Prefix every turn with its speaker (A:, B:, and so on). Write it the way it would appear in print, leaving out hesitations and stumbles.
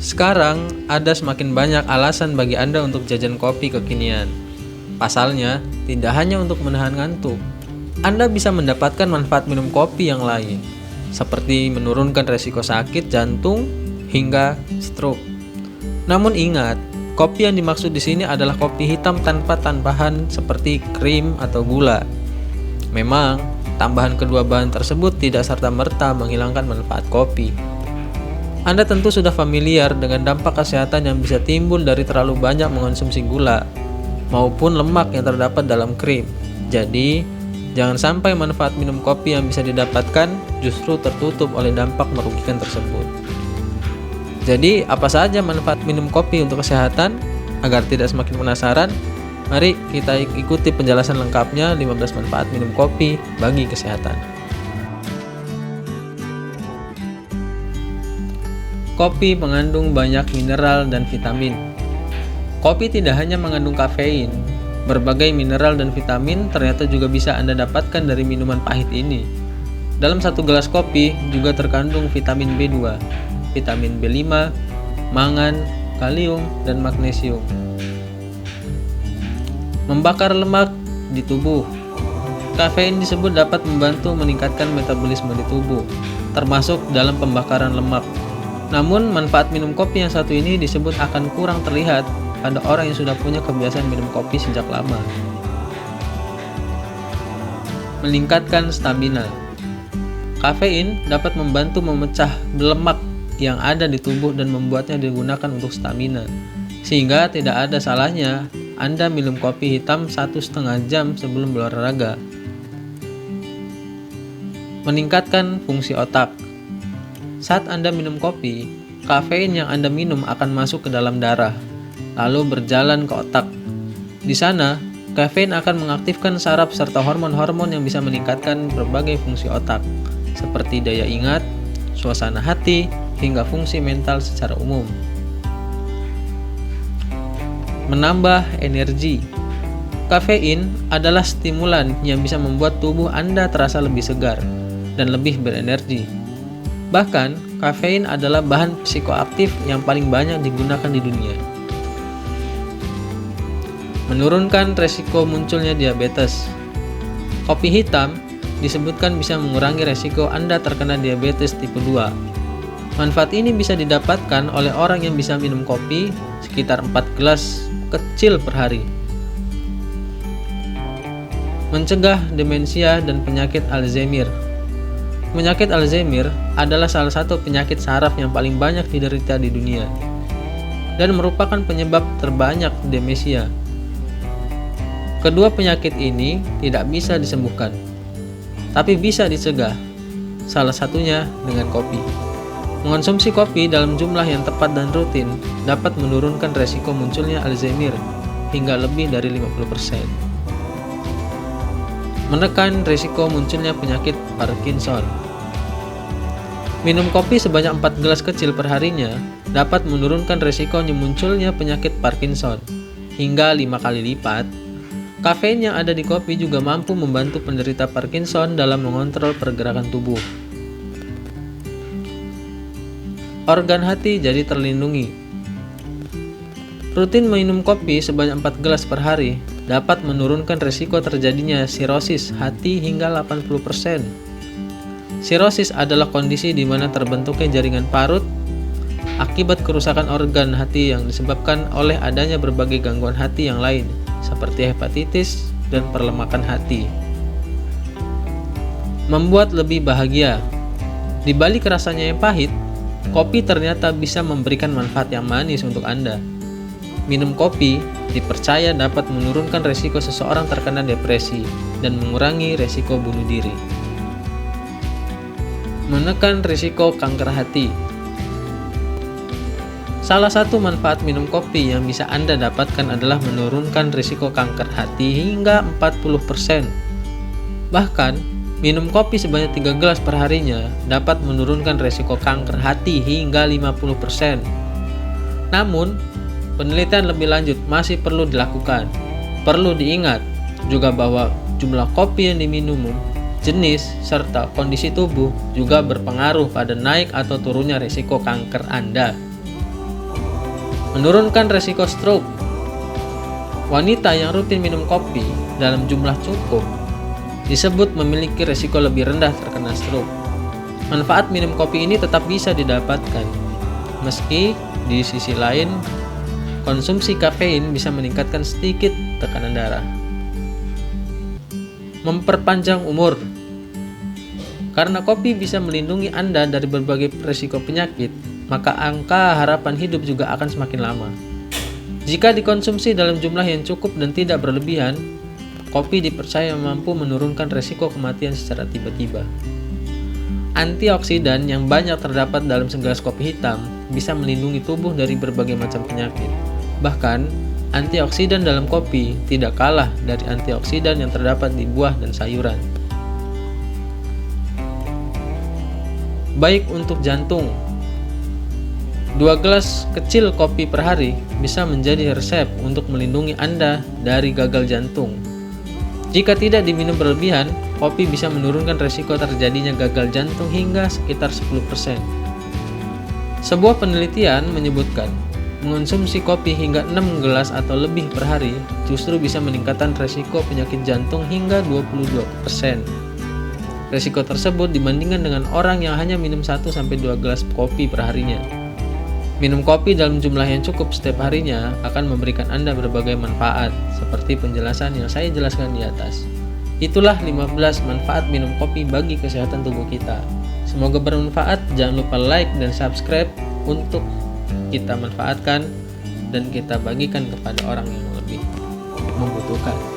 A: Sekarang ada semakin banyak alasan bagi Anda untuk jajan kopi kekinian. Pasalnya, tidak hanya untuk menahan ngantuk, Anda bisa mendapatkan manfaat minum kopi yang lain, seperti menurunkan resiko sakit jantung hingga stroke. Namun ingat, kopi yang dimaksud di sini adalah kopi hitam tanpa tambahan seperti krim atau gula. Memang, tambahan kedua bahan tersebut tidak serta-merta menghilangkan manfaat kopi. Anda tentu sudah familiar dengan dampak kesehatan yang bisa timbul dari terlalu banyak mengonsumsi gula maupun lemak yang terdapat dalam krim. Jadi, jangan sampai manfaat minum kopi yang bisa didapatkan justru tertutup oleh dampak merugikan tersebut. Jadi, apa saja manfaat minum kopi untuk kesehatan? Agar tidak semakin penasaran, mari kita ikuti penjelasan lengkapnya 15 manfaat minum kopi bagi kesehatan. Kopi mengandung banyak mineral dan vitamin. Kopi tidak hanya mengandung kafein, berbagai mineral dan vitamin ternyata juga bisa Anda dapatkan dari minuman pahit ini. Dalam satu gelas kopi juga terkandung vitamin B2, vitamin B5, mangan, kalium, dan magnesium. Membakar lemak di tubuh. Kafein disebut dapat membantu meningkatkan metabolisme di tubuh, termasuk dalam pembakaran lemak. Namun, manfaat minum kopi yang satu ini disebut akan kurang terlihat pada orang yang sudah punya kebiasaan minum kopi sejak lama. Meningkatkan stamina. Kafein dapat membantu memecah lemak yang ada di tubuh dan membuatnya digunakan untuk stamina. Sehingga tidak ada salahnya Anda minum kopi hitam 1,5 jam sebelum berolahraga. Meningkatkan fungsi otak. Saat Anda minum kopi, kafein yang Anda minum akan masuk ke dalam darah, lalu berjalan ke otak. Di sana, kafein akan mengaktifkan saraf serta hormon-hormon yang bisa meningkatkan berbagai fungsi otak, seperti daya ingat, suasana hati, hingga fungsi mental secara umum. Menambah energi. Kafein adalah stimulan yang bisa membuat tubuh Anda terasa lebih segar dan lebih berenergi. Bahkan, kafein adalah bahan psikoaktif yang paling banyak digunakan di dunia. Menurunkan resiko munculnya diabetes. Kopi hitam disebutkan bisa mengurangi resiko Anda terkena diabetes tipe 2. Manfaat ini bisa didapatkan oleh orang yang bisa minum kopi sekitar 4 gelas kecil per hari. Mencegah demensia dan penyakit Alzheimer. Penyakit Alzheimer adalah salah satu penyakit saraf yang paling banyak diderita di dunia dan merupakan penyebab terbanyak demensia. Kedua penyakit ini tidak bisa disembuhkan, tapi bisa dicegah, salah satunya dengan kopi. Mengonsumsi kopi dalam jumlah yang tepat dan rutin dapat menurunkan resiko munculnya Alzheimer hingga lebih dari 50%. Menekan risiko munculnya penyakit Parkinson. Minum kopi sebanyak 4 gelas kecil per harinya dapat menurunkan risiko munculnya penyakit Parkinson hingga 5 kali lipat. Kafein yang ada di kopi juga mampu membantu penderita Parkinson dalam mengontrol pergerakan tubuh. Organ hati jadi terlindungi. Rutin minum kopi sebanyak 4 gelas per hari dapat menurunkan risiko terjadinya sirosis hati hingga 80%. Sirosis adalah kondisi di mana terbentuknya jaringan parut akibat kerusakan organ hati yang disebabkan oleh adanya berbagai gangguan hati yang lain, seperti hepatitis dan perlemakan hati. Membuat lebih bahagia. Di balik rasanya yang pahit, kopi ternyata bisa memberikan manfaat yang manis untuk Anda. Minum kopi dipercaya dapat menurunkan resiko seseorang terkena depresi dan mengurangi resiko bunuh diri. Menekan risiko kanker hati. Salah satu manfaat minum kopi yang bisa Anda dapatkan adalah menurunkan risiko kanker hati hingga 40%. Bahkan, minum kopi sebanyak 3 gelas per harinya dapat menurunkan risiko kanker hati hingga 50%. Namun, penelitian lebih lanjut masih perlu dilakukan. Perlu diingat juga bahwa jumlah kopi yang diminum jenis, serta kondisi tubuh juga berpengaruh pada naik atau turunnya risiko kanker Anda. Menurunkan risiko stroke. Wanita yang rutin minum kopi dalam jumlah cukup disebut memiliki risiko lebih rendah terkena stroke. Manfaat minum kopi ini tetap bisa didapatkan, meski di sisi lain konsumsi kafein bisa meningkatkan sedikit tekanan darah. Memperpanjang umur. Karena kopi bisa melindungi Anda dari berbagai risiko penyakit, maka angka harapan hidup juga akan semakin lama. Jika dikonsumsi dalam jumlah yang cukup dan tidak berlebihan, kopi dipercaya mampu menurunkan risiko kematian secara tiba-tiba. Antioksidan yang banyak terdapat dalam segelas kopi hitam bisa melindungi tubuh dari berbagai macam penyakit. Bahkan, antioksidan dalam kopi tidak kalah dari antioksidan yang terdapat di buah dan sayuran. Baik untuk jantung. 2 gelas kecil kopi per hari bisa menjadi resep untuk melindungi Anda dari gagal jantung. Jika tidak diminum berlebihan, kopi bisa menurunkan risiko terjadinya gagal jantung hingga sekitar 10%. Sebuah penelitian menyebutkan, mengonsumsi kopi hingga 6 gelas atau lebih per hari justru bisa meningkatkan risiko penyakit jantung hingga 22%. Risiko tersebut dibandingkan dengan orang yang hanya minum 1-2 gelas kopi per harinya. Minum kopi dalam jumlah yang cukup setiap harinya akan memberikan Anda berbagai manfaat, seperti penjelasan yang saya jelaskan di atas. Itulah 15 manfaat minum kopi bagi kesehatan tubuh kita. Semoga bermanfaat, jangan lupa like dan subscribe untuk kita manfaatkan dan kita bagikan kepada orang yang lebih membutuhkan.